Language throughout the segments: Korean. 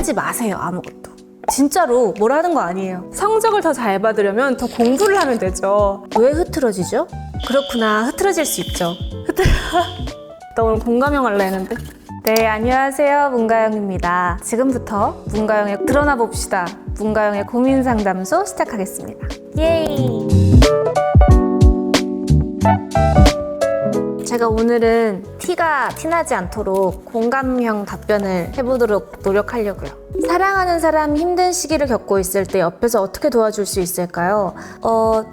하지 마세요. 아무것도. 진짜로 뭐라는 거 아니에요. 성적을 더 잘 받으려면 더 공부를 하면 되죠. 왜 흐트러지죠? 그렇구나. 흐트러질 수 있죠. 나 오늘 공감형 할라 했는데. 네, 안녕하세요. 문가영입니다. 지금부터 문가영의 드러나 봅시다. 문가영의 고민 상담소 시작하겠습니다. 예이! 제가 오늘은 티나지 않도록 공감형 답변을 해보도록 노력하려고요. 사랑하는 사람이 힘든 시기를 겪고 있을 때 옆에서 어떻게 도와줄 수 있을까요?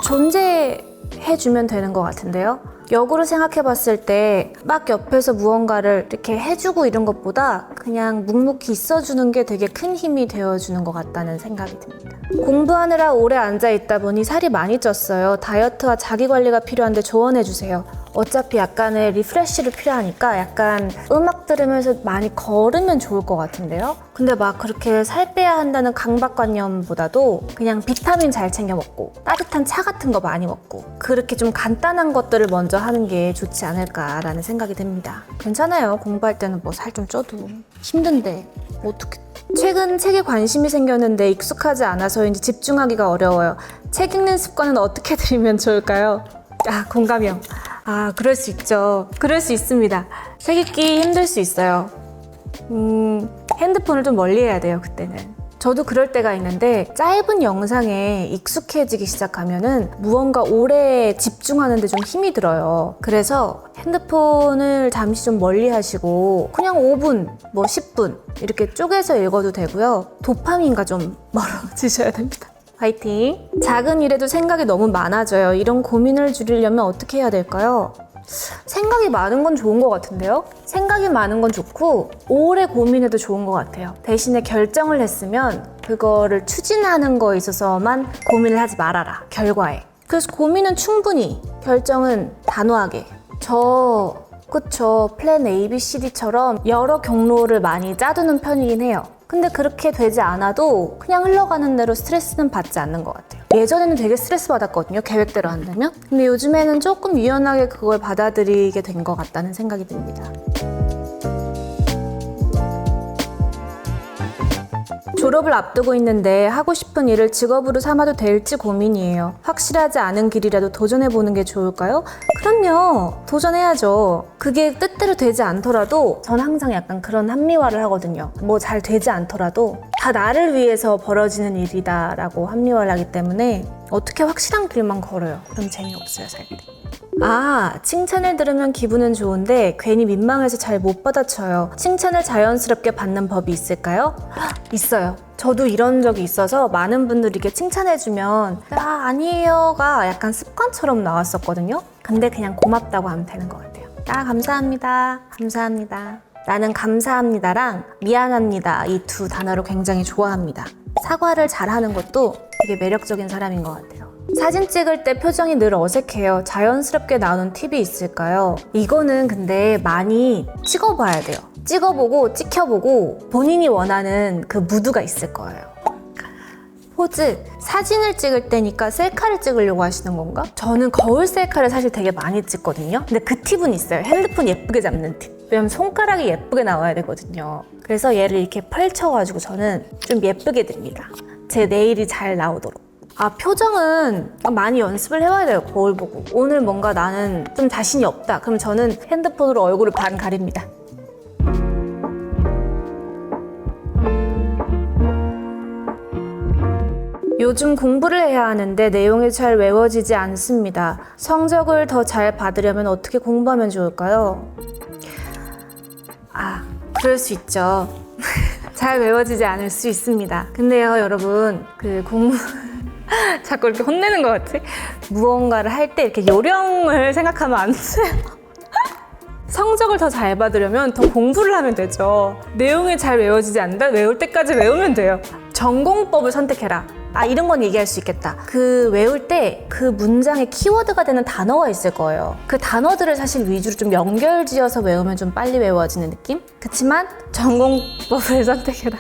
존재해주면 되는 것 같은데요. 역으로 생각해봤을 때 막 옆에서 무언가를 이렇게 해주고 이런 것보다 그냥 묵묵히 있어주는 게 되게 큰 힘이 되어주는 것 같다는 생각이 듭니다. 공부하느라 오래 앉아있다 보니 살이 많이 쪘어요. 다이어트와 자기관리가 필요한데 조언해주세요. 어차피 약간의 리프레쉬를 필요하니까 약간 음악 들으면서 많이 걸으면 좋을 것 같은데요. 근데 막 그렇게 살 빼야 한다는 강박관념보다도 그냥 비타민 잘 챙겨 먹고 따뜻한 차 같은 거 많이 먹고 그렇게 좀 간단한 것들을 먼저 하는 게 좋지 않을까라는 생각이 듭니다. 괜찮아요. 공부할 때는 뭐 살 좀 쪄도 힘든데 어떻게. 최근 책에 관심이 생겼는데 익숙하지 않아서인지 집중하기가 어려워요. 책 읽는 습관은 어떻게 들이면 좋을까요? 공감형. 그럴 수 있죠. 그럴 수 있습니다. 책 읽기 힘들 수 있어요. 핸드폰을 좀 멀리 해야 돼요, 그때는. 저도 그럴 때가 있는데 짧은 영상에 익숙해지기 시작하면은 무언가 오래 집중하는데 좀 힘이 들어요. 그래서 핸드폰을 잠시 좀 멀리 하시고 그냥 5분, 10분 이렇게 쪼개서 읽어도 되고요. 도파민과 좀 멀어지셔야 됩니다. 화이팅! 작은 일에도 생각이 너무 많아져요. 이런 고민을 줄이려면 어떻게 해야 될까요? 생각이 많은 건 좋은 것 같은데요? 생각이 많은 건 좋고 오래 고민해도 좋은 것 같아요. 대신에 결정을 했으면 그거를 추진하는 거에 있어서만 고민을 하지 말아라. 결과에. 그래서 고민은 충분히, 결정은 단호하게. 그쵸. 플랜 A, B, C, D처럼 여러 경로를 많이 짜두는 편이긴 해요. 근데 그렇게 되지 않아도 그냥 흘러가는 대로 스트레스는 받지 않는 것 같아요. 예전에는 되게 스트레스 받았거든요. 계획대로 한다면. 근데 요즘에는 조금 유연하게 그걸 받아들이게 된 것 같다는 생각이 듭니다. 졸업을 앞두고 있는데 하고 싶은 일을 직업으로 삼아도 될지 고민이에요. 확실하지 않은 길이라도 도전해보는 게 좋을까요? 그럼요. 도전해야죠. 그게 뜻대로 되지 않더라도 전 항상 약간 그런 합리화를 하거든요. 뭐 잘 되지 않더라도 다 나를 위해서 벌어지는 일이다라고 합리화를 하기 때문에 어떻게 확실한 길만 걸어요. 그럼 재미없어요, 살 때. 칭찬을 들으면 기분은 좋은데 괜히 민망해서 잘 못 받아쳐요. 칭찬을 자연스럽게 받는 법이 있을까요? 있어요. 저도 이런 적이 있어서 많은 분들이 이렇게 칭찬해주면 아니에요가 약간 습관처럼 나왔었거든요. 근데 그냥 고맙다고 하면 되는 것 같아요. 감사합니다. 나는 감사합니다랑 미안합니다 이 두 단어를 굉장히 좋아합니다. 사과를 잘하는 것도 되게 매력적인 사람인 것 같아요. 사진 찍을 때 표정이 늘 어색해요. 자연스럽게 나오는 팁이 있을까요? 이거는 근데 많이 찍어봐야 돼요. 찍어보고 찍혀보고 본인이 원하는 그 무드가 있을 거예요. 포즈, 사진을 찍을 때니까 셀카를 찍으려고 하시는 건가? 저는 거울 셀카를 사실 되게 많이 찍거든요. 근데 그 팁은 있어요. 핸드폰 예쁘게 잡는 팁. 왜냐면 손가락이 예쁘게 나와야 되거든요. 그래서 얘를 이렇게 펼쳐가지고 저는 좀 예쁘게 듭니다. 제 네일이 잘 나오도록. 표정은 많이 연습을 해와야 돼요. 거울 보고. 오늘 뭔가 나는 좀 자신이 없다. 그럼 저는 핸드폰으로 얼굴을 반 가립니다. 요즘 공부를 해야 하는데 내용이 잘 외워지지 않습니다. 성적을 더 잘 받으려면 어떻게 공부하면 좋을까요? 그럴 수 있죠. 잘 외워지지 않을 수 있습니다. 근데요, 여러분, 자꾸 이렇게 혼내는 것 같아? 무언가를 할 때 이렇게 요령을 생각하면 안 돼요. 성적을 더 잘 받으려면 더 공부를 하면 되죠. 내용이 잘 외워지지 않는다? 외울 때까지 외우면 돼요. 전공법을 선택해라. 이런 건 얘기할 수 있겠다. 외울 때 그 문장의 키워드가 되는 단어가 있을 거예요. 그 단어들을 사실 위주로 좀 연결지어서 외우면 좀 빨리 외워지는 느낌? 그치만 전공법을 선택해라.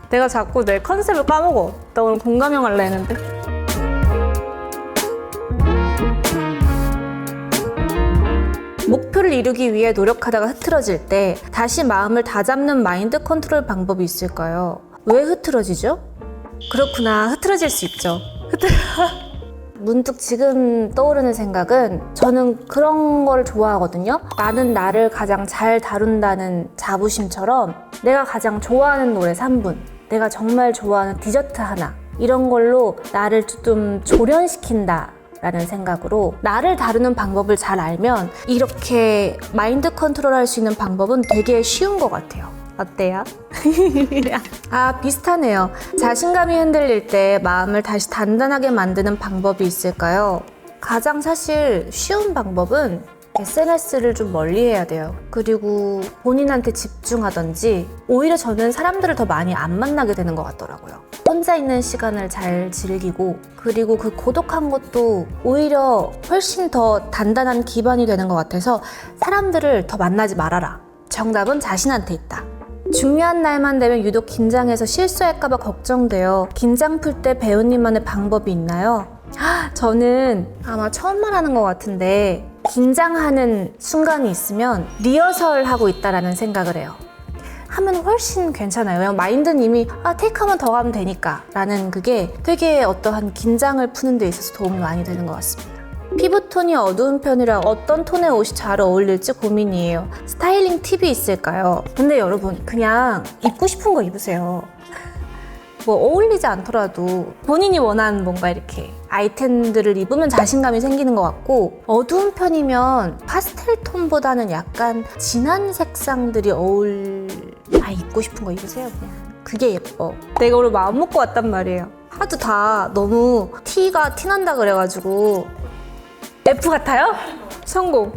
내가 자꾸 내 컨셉을 까먹어. 나 오늘 공감형 할라 했는데. 목표를 이루기 위해 노력하다가 흐트러질 때 다시 마음을 다잡는 마인드 컨트롤 방법이 있을까요? 왜 흐트러지죠? 그렇구나. 흐트러질 수 있죠. 문득 지금 떠오르는 생각은 저는 그런 걸 좋아하거든요. 나는 나를 가장 잘 다룬다는 자부심처럼 내가 가장 좋아하는 노래 3분, 내가 정말 좋아하는 디저트 하나, 이런 걸로 나를 좀 조련시킨다 라는 생각으로 나를 다루는 방법을 잘 알면 이렇게 마인드 컨트롤할 수 있는 방법은 되게 쉬운 것 같아요. 어때요? 비슷하네요. 자신감이 흔들릴 때 마음을 다시 단단하게 만드는 방법이 있을까요? 가장 사실 쉬운 방법은 SNS를 좀 멀리 해야 돼요. 그리고 본인한테 집중하던지, 오히려 저는 사람들을 더 많이 안 만나게 되는 것 같더라고요. 혼자 있는 시간을 잘 즐기고, 그리고 그 고독한 것도 오히려 훨씬 더 단단한 기반이 되는 것 같아서 사람들을 더 만나지 말아라. 정답은 자신한테 있다. 중요한 날만 되면 유독 긴장해서 실수할까봐 걱정돼요. 긴장 풀 때 배우님만의 방법이 있나요? 저는 아마 처음 말하는 것 같은데 긴장하는 순간이 있으면 리허설하고 있다라는 생각을 해요. 하면 훨씬 괜찮아요. 왜냐면 마인드는 이미 테이크 한 번 더 가면 되니까 라는 그게 되게 어떠한 긴장을 푸는 데 있어서 도움이 많이 되는 것 같습니다. 피부톤이 어두운 편이라 어떤 톤의 옷이 잘 어울릴지 고민이에요. 스타일링 팁이 있을까요? 근데 여러분, 그냥 입고 싶은 거 입으세요. 뭐 어울리지 않더라도 본인이 원하는 뭔가 이렇게 아이템들을 입으면 자신감이 생기는 것 같고, 어두운 편이면 파스텔 톤보다는 약간 진한 색상들이 입고 싶은 거 입으세요. 그냥 그게 예뻐. 내가 오늘 마음 먹고 왔단 말이에요. 하도 다 너무 티가 티난다 그래가지고. F 같아요? 성공.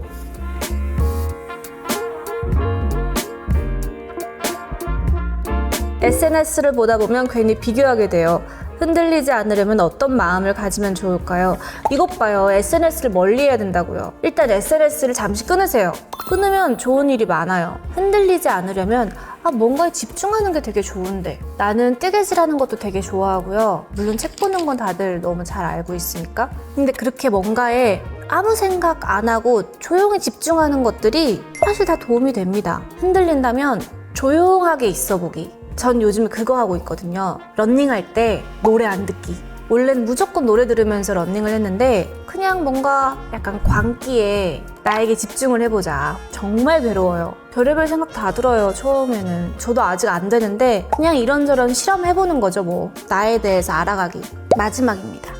SNS를 보다 보면 괜히 비교하게 돼요. 흔들리지 않으려면 어떤 마음을 가지면 좋을까요? 이것 봐요. SNS를 멀리 해야 된다고요. 일단 SNS를 잠시 끊으세요. 끊으면 좋은 일이 많아요. 흔들리지 않으려면 뭔가에 집중하는 게 되게 좋은데, 나는 뜨개질하는 것도 되게 좋아하고요. 물론 책 보는 건 다들 너무 잘 알고 있으니까. 근데 그렇게 뭔가에 아무 생각 안 하고 조용히 집중하는 것들이 사실 다 도움이 됩니다. 흔들린다면 조용하게 있어 보기. 전 요즘에 그거 하고 있거든요. 러닝할 때 노래 안 듣기. 원래는 무조건 노래 들으면서 러닝을 했는데 그냥 뭔가 약간 광기에 나에게 집중을 해보자. 정말 괴로워요. 별의별 생각 다 들어요, 처음에는. 저도 아직 안 되는데 그냥 이런저런 실험해보는 거죠, 뭐. 나에 대해서 알아가기. 마지막입니다.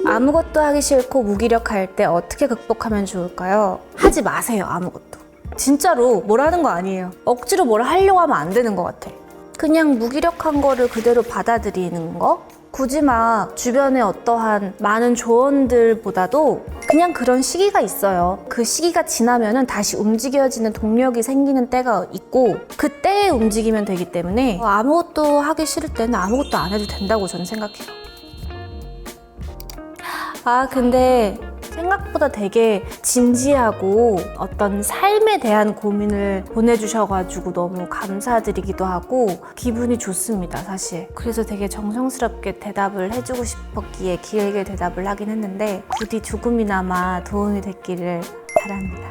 아무것도 하기 싫고 무기력할 때 어떻게 극복하면 좋을까요? 하지 마세요, 아무것도. 진짜로 뭘 하는 거 아니에요. 억지로 뭘 하려고 하면 안 되는 것 같아. 그냥 무기력한 거를 그대로 받아들이는 거? 굳이 막 주변에 어떠한 많은 조언들보다도 그냥 그런 시기가 있어요. 그 시기가 지나면은 다시 움직여지는 동력이 생기는 때가 있고, 그때에 움직이면 되기 때문에 아무것도 하기 싫을 때는 아무것도 안 해도 된다고 저는 생각해요. 근데 생각보다 되게 진지하고 어떤 삶에 대한 고민을 보내주셔가지고 너무 감사드리기도 하고 기분이 좋습니다, 사실. 그래서 되게 정성스럽게 대답을 해주고 싶었기에 길게 대답을 하긴 했는데, 부디 조금이나마 도움이 됐기를 바랍니다.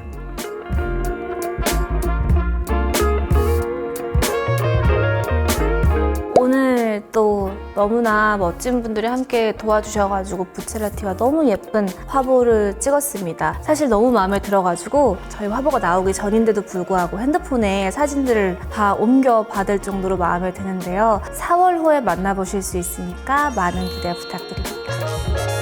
오늘 또 너무나 멋진 분들이 함께 도와주셔가지고 부체라티와 너무 예쁜 화보를 찍었습니다. 사실 너무 마음에 들어가지고 저희 화보가 나오기 전인데도 불구하고 핸드폰에 사진들을 다 옮겨 받을 정도로 마음에 드는데요. 4월 호에 만나보실 수 있으니까 많은 기대 부탁드립니다.